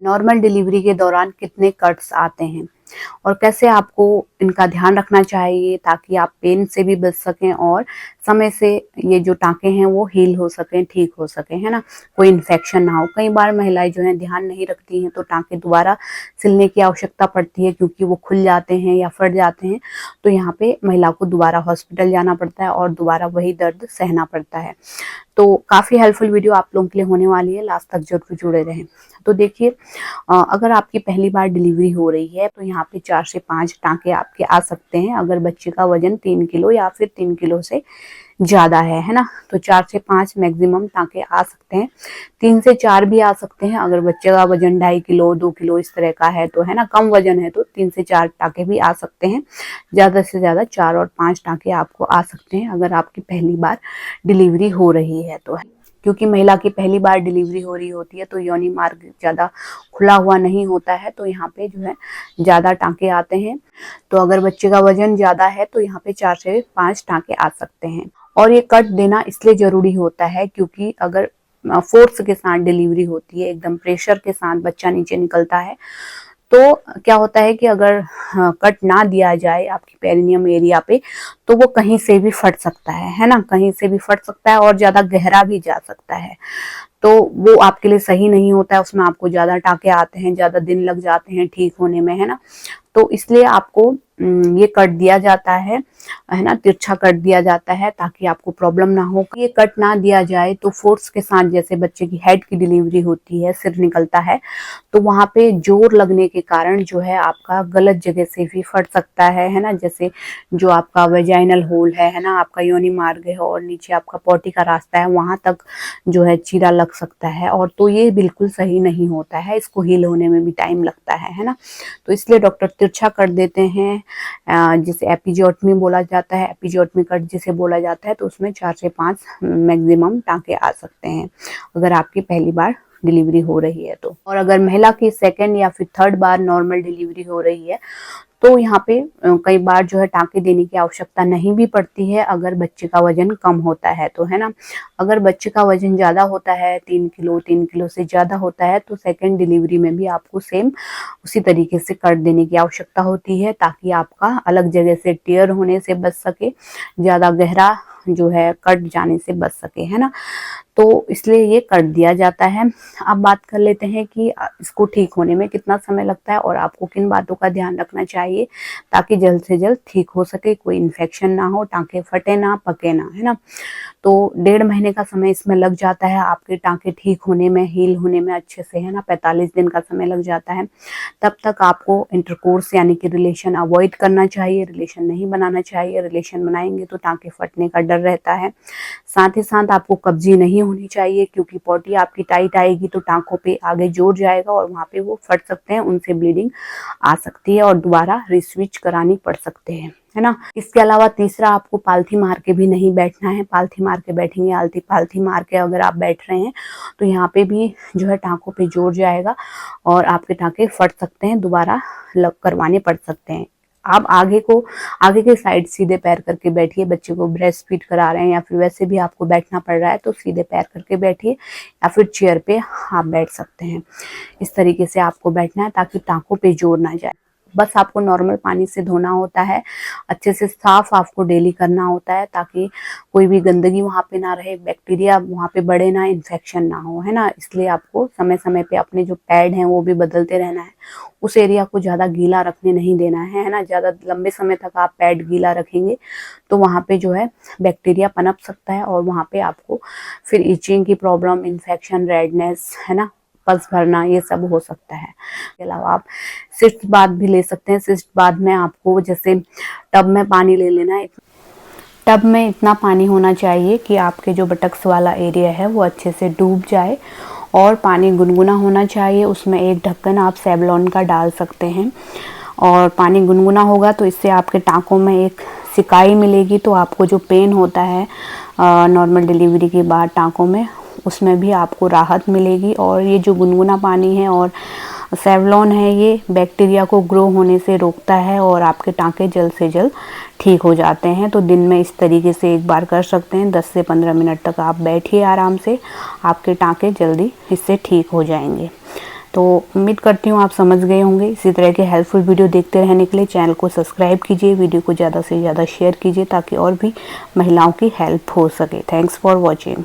Normal delivery के दौरान कितने कट्स आते हैं और कैसे आपको इनका ध्यान रखना चाहिए ताकि आप पेन से भी बच सकें और समय से ये जो टाँके हैं वो हील हो सकें, ठीक हो सकें, है ना? कोई इन्फेक्शन ना हो। कई बार महिलाएं जो है ध्यान नहीं रखती हैं तो टाँके दोबारा सिलने की आवश्यकता पड़ती है क्योंकि वो खुल जाते हैं या फट जाते हैं, तो यहाँ पे महिला को दोबारा हॉस्पिटल जाना पड़ता है और दोबारा वही दर्द सहना पड़ता है। तो काफ़ी हेल्पफुल वीडियो आप लोगों के लिए होने वाली है, लास्ट तक जरूर जुड़े रहें। तो देखिए, अगर आपकी पहली बार डिलीवरी हो रही है तो यहाँ पे 4 से 5 टाँके आपके आ सकते हैं अगर बच्चे का वजन 3 किलो या फिर 3 किलो से ज़्यादा है ना? तो 4 से 5 मैक्सिमम टाँके आ सकते हैं। 3 से 4 भी आ सकते हैं अगर बच्चे का वजन 2.5 किलो 2 किलो इस तरह का है तो, है ना? कम वजन है तो 3 से 4 टाँके भी आ सकते हैं। ज़्यादा से ज़्यादा 4 और 5 टाँके आपको आ सकते हैं अगर आपकी पहली बार डिलीवरी हो रही है तो। क्योंकि महिला की पहली बार डिलीवरी हो रही होती है तो योनि मार्ग ज़्यादा खुला हुआ नहीं होता है, तो यहाँ पे जो है ज़्यादा टाँके आते हैं। तो अगर बच्चे का वजन ज़्यादा है तो यहाँ पे 4 से 5 टाँके आ सकते हैं। और ये कट देना इसलिए ज़रूरी होता है क्योंकि अगर फोर्स के साथ डिलीवरी होती है, एकदम प्रेशर के साथ बच्चा नीचे निकलता है, तो क्या होता है कि अगर कट ना दिया जाए आपकी पेरिनियम एरिया पे तो वो कहीं से भी फट सकता है ना? कहीं से भी फट सकता है और ज़्यादा गहरा भी जा सकता है। तो वो आपके लिए सही नहीं होता है, उसमें आपको ज़्यादा टाँके आते हैं, ज़्यादा दिन लग जाते हैं ठीक होने में, है ना? तो इसलिए आपको ये कट दिया जाता है ना? तिरछा कट दिया जाता है ताकि आपको प्रॉब्लम ना हो। ये कट ना दिया जाए तो फोर्स के साथ जैसे बच्चे की हेड की डिलीवरी होती है, सिर निकलता है, तो वहाँ पे जोर लगने के कारण जो है आपका गलत जगह से भी फट सकता है ना? जैसे जो आपका वेजाइनल होल है ना? आपका योनि मार्ग है और नीचे आपका पोटी का रास्ता है, वहाँ तक जो है चीरा लग सकता है और तो ये बिल्कुल सही नहीं होता है, इसको हील होने में भी टाइम लगता है ना? तो इसलिए डॉक्टर तिरछा कर देते हैं, जिसे एपिजियोटमी बोला जाता है, एपिजियोटमी कट जिसे बोला जाता है, तो उसमें 4 से 5 मैक्सिमम टाँके आ सकते हैं अगर आपकी पहली बार डिलीवरी हो रही है तो। और अगर महिला की सेकंड या फिर थर्ड बार नॉर्मल डिलीवरी हो रही है तो यहाँ पे कई बार जो है टाँके देने की आवश्यकता नहीं भी पड़ती है अगर बच्चे का वजन कम होता है तो, है ना? अगर बच्चे का वजन ज़्यादा होता है, 3 किलो से ज़्यादा होता है, तो सेकंड डिलीवरी में भी आपको सेम उसी तरीके से कट देने की आवश्यकता होती है ताकि आपका अलग जगह से टियर होने से बच सके, ज़्यादा गहरा जो है कट जाने से बच सके, है ना? तो इसलिए ये कर दिया जाता है। अब बात कर लेते हैं कि इसको ठीक होने में कितना समय लगता है और आपको किन बातों का ध्यान रखना चाहिए ताकि जल्द से जल्द ठीक हो सके, कोई इन्फेक्शन ना हो, टाँके फटे ना, पके ना, है ना? तो 1.5 महीने का समय इसमें लग जाता है आपके टाँके ठीक होने में, हील होने में अच्छे से, है ना? 45 दिन का समय लग जाता है। तब तक आपको इंटरकोर्स यानी कि रिलेशन अवॉइड करना चाहिए, रिलेशन नहीं बनाना चाहिए। रिलेशन बनाएंगे तो टाँके फटने का डर रहता है। साथ ही साथ आपको कब्जी नहीं होनी चाहिए क्योंकि पॉटी आपकी टाइट आएगी तो टाँकों पे आगे जोर जाएगा और वहाँ पे वो फट सकते हैं, उनसे ब्लीडिंग आ सकती है और दोबारा रिस्विच करानी पड़ सकते हैं, है ना? इसके अलावा तीसरा, आपको पालथी मार के भी नहीं बैठना है। पालथी मार के बैठेंगे, आलती पालथी मार के अगर आप बैठ रहे हैं तो यहाँ पे भी जो है टाँकों पे जोर जाएगा और आपके टाँके फट सकते हैं, दोबारा करवाने पड़ सकते हैं। आप आगे के साइड सीधे पैर करके बैठिए। बच्चे को ब्रेस्ट फीड करा रहे हैं या फिर वैसे भी आपको बैठना पड़ रहा है तो सीधे पैर करके बैठिए या फिर चेयर पे आप बैठ सकते हैं। इस तरीके से आपको बैठना है ताकि टाँकों पे जोर ना जाए। बस आपको नॉर्मल पानी से धोना होता है, अच्छे से साफ आपको डेली करना होता है ताकि कोई भी गंदगी वहाँ पे ना रहे, बैक्टीरिया वहाँ पे बढ़े ना, इन्फेक्शन ना हो, है ना? इसलिए आपको समय समय पे अपने जो पैड हैं वो भी बदलते रहना है। उस एरिया को ज़्यादा गीला रखने नहीं देना है ना? ज़्यादा लंबे समय तक आप पैड गीला रखेंगे तो वहाँ पे जो है बैक्टीरिया पनप सकता है और वहाँ पे आपको फिर इचिंग की प्रॉब्लम, इन्फेक्शन, रेडनेस, है ना, पस भरना, ये सब हो सकता है। इसके अलावा आप सिस्ट बाथ भी ले सकते हैं। सिस्ट बाथ में आपको जैसे टब में पानी ले लेना है। टब में इतना पानी होना चाहिए कि आपके जो बटक्स वाला एरिया है वो अच्छे से डूब जाए और पानी गुनगुना होना चाहिए। उसमें एक ढक्कन आप सेवलॉन का डाल सकते हैं और पानी गुनगुना होगा तो इससे आपके टाँकों में एक सिकाई मिलेगी, तो आपको जो पेन होता है नॉर्मल डिलीवरी के बाद टाँकों में, उसमें भी आपको राहत मिलेगी। और ये जो गुनगुना पानी है और सेवलॉन है, ये बैक्टीरिया को ग्रो होने से रोकता है और आपके टाँके जल्द से जल्द ठीक हो जाते हैं। तो दिन में इस तरीके से एक बार कर सकते हैं। 10 से 15 मिनट तक आप बैठिए आराम से, आपके टाँके जल्दी इससे ठीक हो जाएंगे। तो उम्मीद करती हूँ आप समझ गए होंगे। इसी तरह के हेल्पफुल वीडियो देखते रहने के लिए चैनल को सब्सक्राइब कीजिए, वीडियो को ज़्यादा से ज़्यादा शेयर कीजिए ताकि और भी महिलाओं की हेल्प हो सके। Thanks for watching.